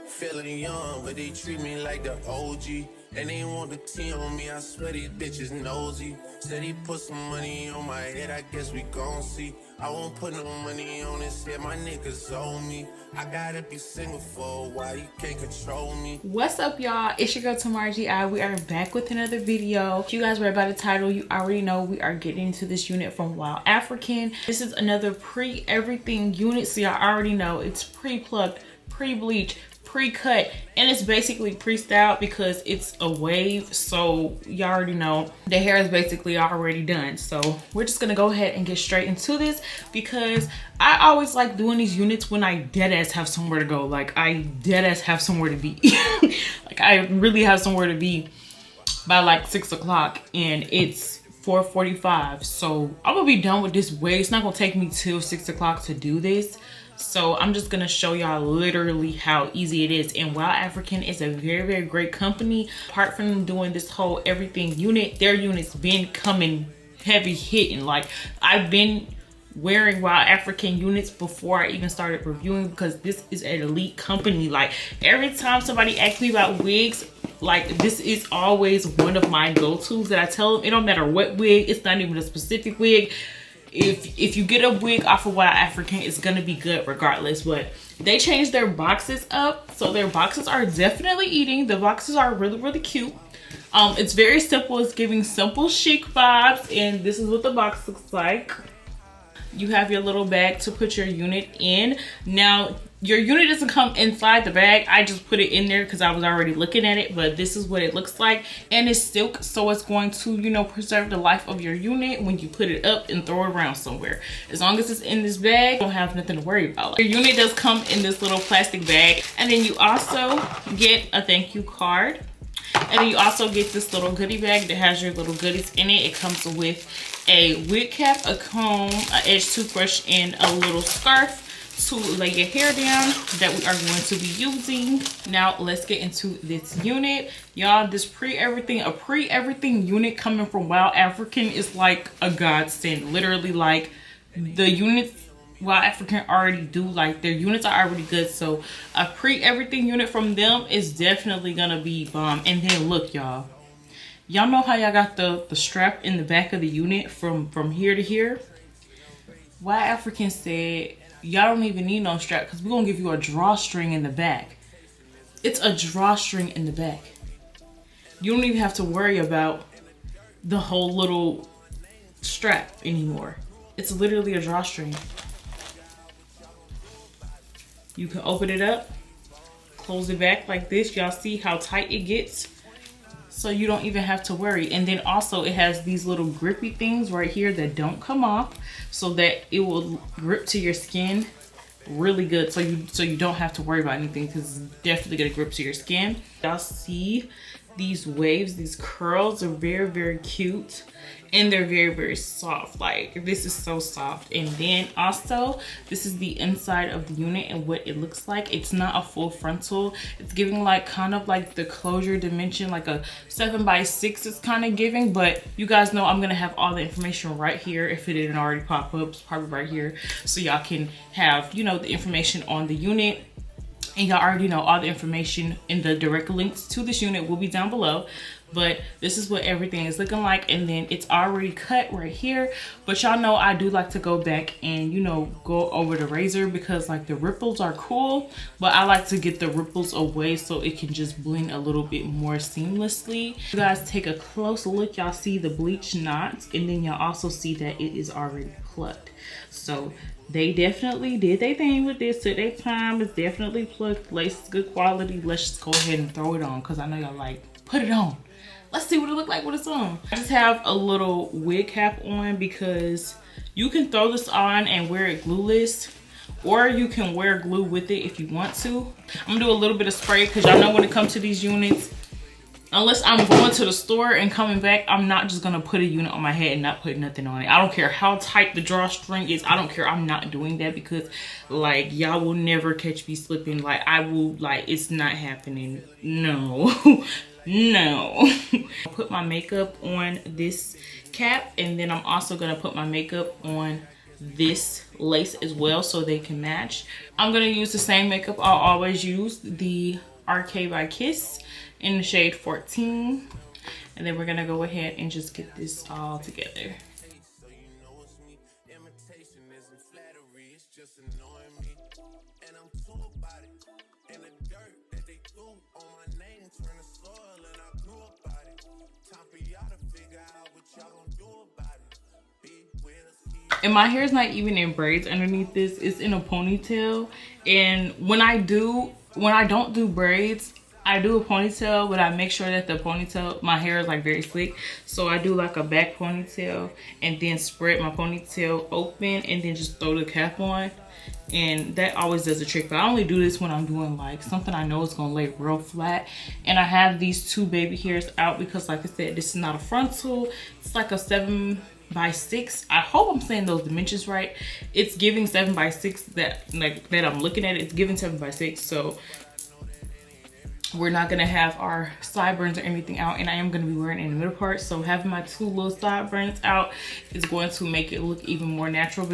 Feeling young, but they treat me like the OG. And they want the T on me, I swear these bitches nosy. Said he put some money on my head, I guess we gon' see. I won't put no money on his head, my niggas owe me. I gotta be single for a while, you can't control me. What's up, y'all? It's your girl 𝐂𝐇𝐀𝐈𝐑. We are back with another video. If you guys read by the title, you already know we are getting into this unit from Wowafrican. This is another pre-everything unit, so y'all already know it's pre-plucked, pre-bleached, pre-cut, and it's basically pre-styled because it's a wave, so y'all already know the hair is basically already done. So we're just gonna go ahead and get straight into this because I always like doing these units when I deadass have somewhere to go. Like I deadass have somewhere to be. Like I really have somewhere to be by like 6 o'clock and it's 4:45, so I'm gonna be done with this wave. It's not gonna take me till 6 o'clock to do this. So I'm just gonna show y'all literally how easy it is. And Wowafrican is a very, very great company. Apart from them doing this whole everything unit, their units been coming heavy hitting. Like I've been wearing Wowafrican units before I even started reviewing because this is an elite company. Like every time somebody asks me about wigs, like this is always one of my go-tos that I tell them. It don't matter what wig, it's not even a specific wig. If you get a wig off of Wowafrican, it's gonna be good regardless. But they changed their boxes up, so their boxes are definitely eating. The boxes are really, really cute. It's very simple. It's giving simple chic vibes, and this is what the box looks like. You have your little bag to put your unit in. Now, your unit doesn't come inside the bag. I just put it in there because I was already looking at it, but this is what it looks like. And it's silk, so it's going to, you know, preserve the life of your unit when you put it up and throw it around somewhere. As long as it's in this bag, you don't have nothing to worry about. Your unit does come in this little plastic bag. And then you also get a thank you card. And then you also get this little goodie bag that has your little goodies in it. It comes with a wig cap, a comb, an edge toothbrush, and a little scarf to lay your hair down that we are going to be using. Now let's get into this unit. Y'all, this pre-everything unit coming from Wowafrican is like a godsend. Literally, like the units Wowafrican already do, like their units are already good, so a pre-everything unit from them is definitely gonna be bomb. And then look, y'all know how y'all got the strap in the back of the unit from here to here? Wowafrican said y'all don't even need no strap because we're gonna give you a drawstring in the back. It's a drawstring in the back. You don't even have to worry about the whole little strap anymore. It's literally a drawstring. You can open it up, close it back like this. Y'all see how tight it gets? So you don't even have to worry. And then also it has these little grippy things right here that don't come off, so that it will grip to your skin really good. So you don't have to worry about anything because it's definitely gonna grip to your skin. Y'all see these waves, these curls are very, very cute. And they're very, very soft. Like this is so soft. And then also this is the inside of the unit and what it looks like. It's not a full frontal. It's giving like kind of like the closure dimension, like a 7x6 is kind of giving. But you guys know I'm gonna have all the information right here. If it didn't already pop up, it's probably right here, so y'all can have, you know, the information on the unit. And y'all already know all the information in the direct links to this unit will be down below. But this is what everything is looking like. And then it's already cut right here. But y'all know I do like to go back and, you know, go over the razor because like the ripples are cool. But I like to get the ripples away so it can just blend a little bit more seamlessly. You guys take a close look. Y'all see the bleach knots. And then y'all also see that it is already plucked. So they definitely did their thing with this. Took their time. It's definitely plucked. Lace is good quality. Let's just go ahead and throw it on because I know y'all like, put it on. Let's see what it look like when it's on. I just have a little wig cap on because you can throw this on and wear it glueless, or you can wear glue with it if you want to. I'm gonna do a little bit of spray because y'all know when it comes to these units, unless I'm going to the store and coming back, I'm not just gonna put a unit on my head and not put nothing on it. I don't care how tight the drawstring is. I don't care. I'm not doing that because like y'all will never catch me slipping. Like I will, like it's not happening. No. No. Put my makeup on this cap, and then I'm also gonna put my makeup on this lace as well so they can match. I'm gonna use the same makeup I'll always use, the RK by Kiss in the shade 14. And then we're gonna go ahead and just get this all together. And my hair is not even in braids underneath this, it's in a ponytail. And when I don't do braids, I do a ponytail, but I make sure that the ponytail, my hair is like very slick. So I do like a back ponytail and then spread my ponytail open and then just throw the cap on. And that always does the trick. But I only do this when I'm doing like something I know is gonna lay real flat. And I have these two baby hairs out because, like I said, this is not a frontal. It's like a 7x6. I hope I'm saying those dimensions right. It's giving 7x6 that I'm looking at. It's giving 7x6. So we're not gonna have our sideburns or anything out, and I am gonna be wearing in the middle part. So having my two little sideburns out is going to make it look even more natural.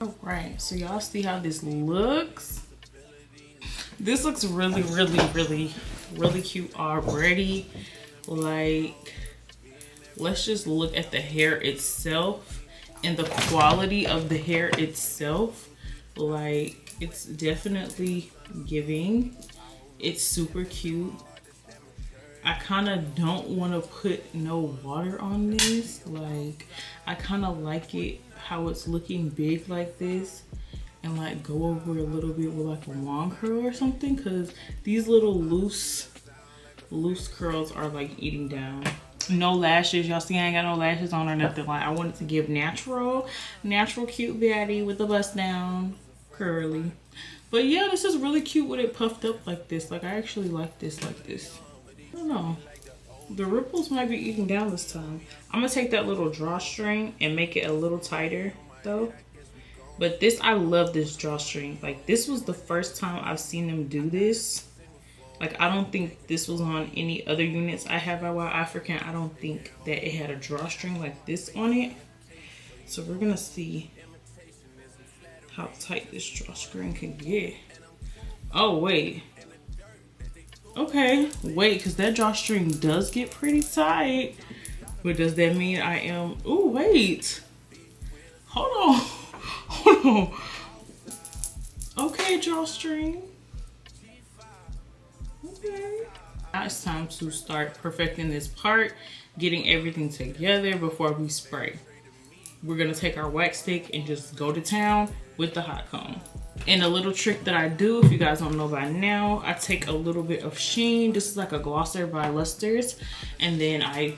All right, so y'all see how this looks? This looks really cute already. Like, let's just look at the hair itself and the quality of the hair itself. Like, it's definitely giving. It's super cute. I kind of don't want to put no water on this. Like, I kind of like it how it's looking big like this, and like go over a little bit with like a long curl or something, because these little loose curls are like eating down. No lashes, y'all see I ain't got no lashes on or nothing. Like, I wanted to give natural cute baddie with the bust down curly. But yeah, this is really cute with it puffed up like this. Like, I actually like this like this. I don't know, the ripples might be eating down this time. I'm gonna take that little drawstring and make it a little tighter though. But this, I love this drawstring. Like, this was the first time I've seen them do this. Like, I don't think this was on any other units I have at Wowafrican. I don't think that it had a drawstring like this on it. So we're gonna see how tight this drawstring can get. Oh wait. Okay, wait, because that drawstring does get pretty tight. But does that mean I am... Oh, wait. Hold on. Okay, drawstring. Okay. Now it's time to start perfecting this part, getting everything together before we spray. We're going to take our wax stick and just go to town with the hot comb. And a little trick that I do, if you guys don't know by now, I take a little bit of Sheen. This is like a glosser by Luster's. And then I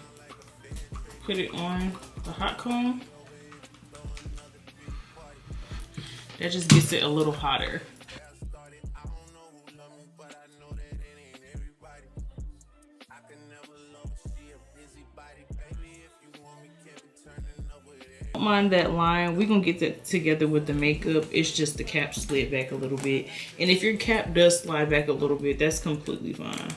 put it on the hot comb. That just gets it a little hotter. Don't mind that line. We're gonna get that together with the makeup. It's just the cap slid back a little bit, and if your cap does slide back a little bit, that's completely fine.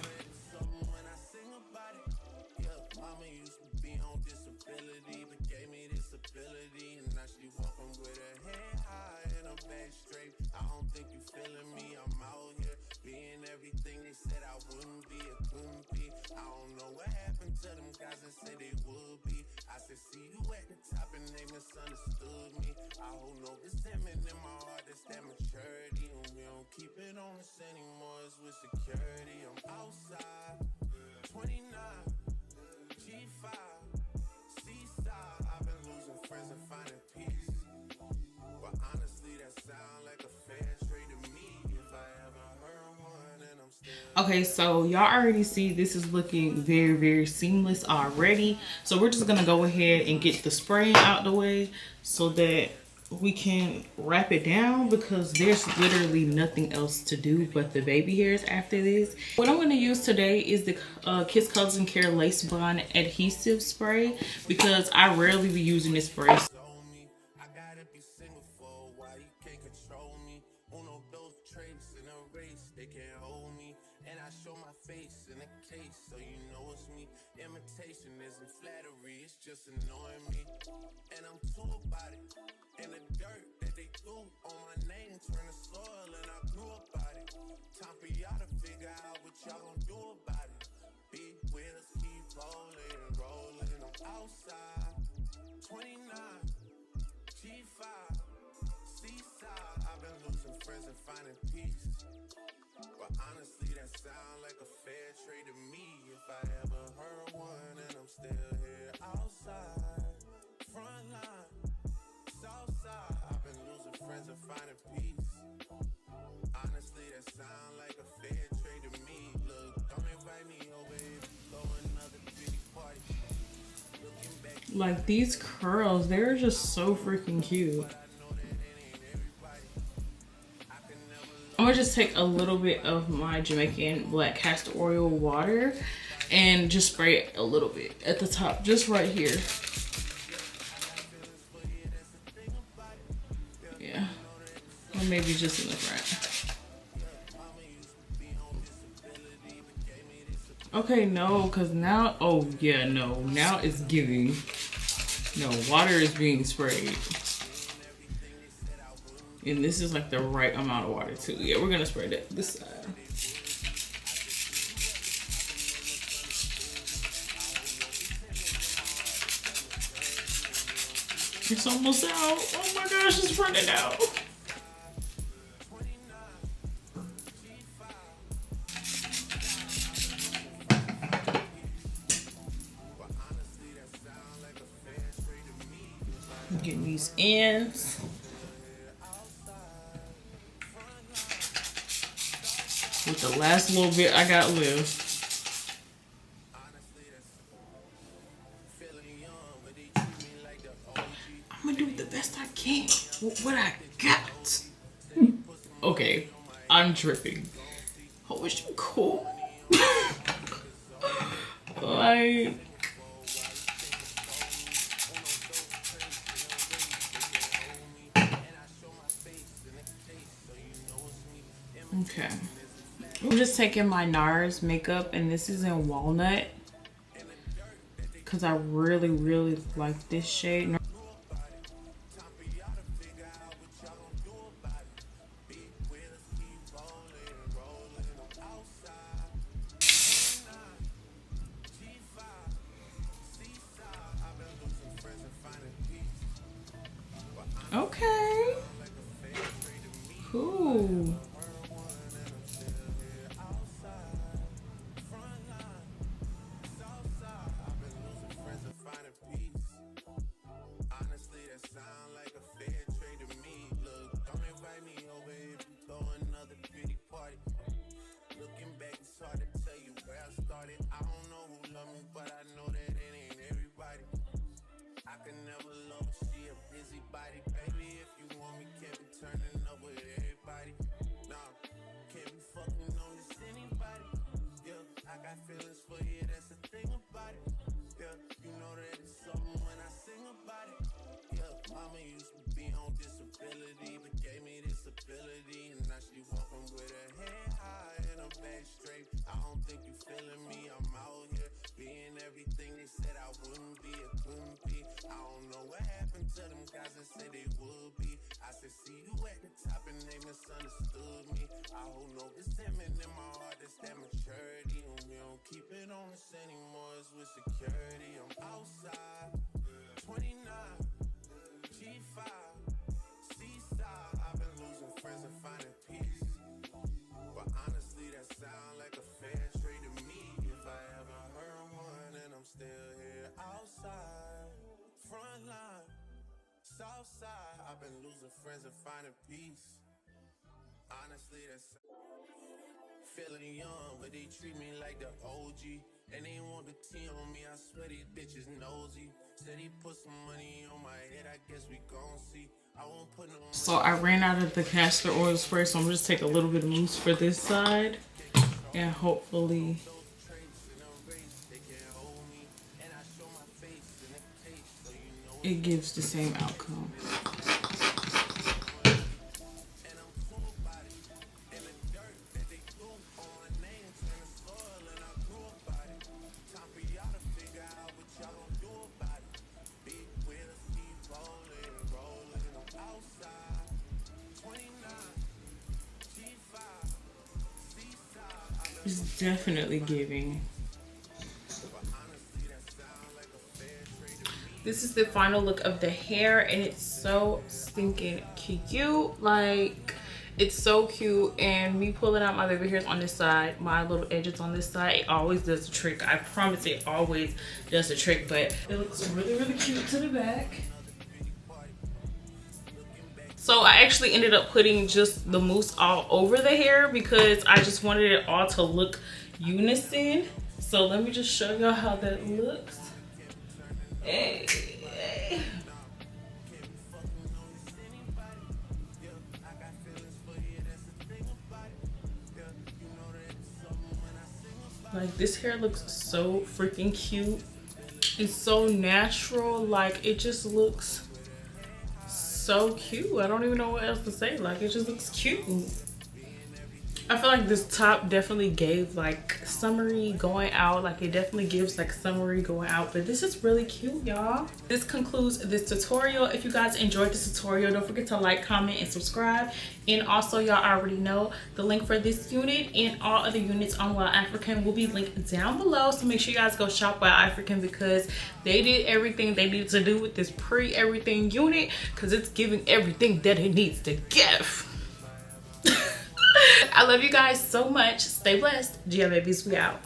Okay, so y'all already see this is looking very seamless already. So we're just gonna go ahead and get the spraying out the way so that we can wrap it down, because there's literally nothing else to do but the baby hairs after this. What I'm going to use today is the 𝐂𝐀𝐈𝐑 Lace Bond Adhesive Spray, because I rarely be using this spray. taste, so you know it's me. Imitation isn't flattery, it's just annoying me. And I'm too about it. And the dirt that they threw on my name turned to soil, and I grew up about it. Time for y'all to figure out what y'all gon' do about it. Big wheels keep rolling, rolling. I'm outside. 29, G5, seaside. I've been losing friends and finding peace. But honestly, that sound like a fair trade to me. If I ever heard one, and I'm still here outside. Front line, south side. I've been losing friends and finding peace. Honestly, that sound like a fair trade to me. Look, don't invite me over if you throw another big party. Looking back, Like these curls, they're just so freaking cute. I'm gonna just take a little bit of my Jamaican black castor oil water and just spray it a little bit at the top, just right here. Yeah, or maybe just in the front. Okay, no, because now, oh yeah, no, now it's giving. No, water is being sprayed. And this is like the right amount of water too. Yeah, we're gonna spray that this side. It's almost out. Oh my gosh, it's running out. I'm getting these ends. With the last little bit I got left. I'm gonna do the best I can with what I got. Okay, I'm tripping. Oh, is you cool? Like, okay. I'm just taking my NARS makeup, and this is in walnut because I really, really like this shade. Okay. Cool. Southside, I've been losing friends and finding peace. Honestly, that's feeling young, but they treat me like the OG. And they want the T on me, I swear these bitches nosy. Said he put some money on my head, I guess we gon' see. I won't put no money. So I ran out of the castor oil spray, so I'm just take a little bit of mousse for this side. And hopefully it gives the same outcome. It's definitely giving. This is the final look of the hair, and it's so stinking cute. Like, it's so cute. And me pulling out my baby hairs on this side, my little edges on this side, it always does the trick. I promise it always does the trick. But it looks really, really cute to the back. So I actually ended up putting just the mousse all over the hair because I just wanted it all to look unison. So let me just show y'all how that looks. Hey, hey. Like, this hair looks so freaking cute. It's so natural. Like, it just looks so cute. I don't even know what else to say. Like, it just looks cute. I feel like this top definitely gave like summery going out. Like, it definitely gives like summery going out, but this is really cute, y'all. This concludes this tutorial. If you guys enjoyed this tutorial, don't forget to like, comment, and subscribe. And also, y'all already know the link for this unit and all other units on Wowafrican will be linked down below. So make sure you guys go shop Wowafrican because they did everything they needed to do with this pre-everything unit, because it's giving everything that it needs to give. I love you guys so much. Stay blessed. 𝐂𝐇𝐄𝐈𝐑, we out.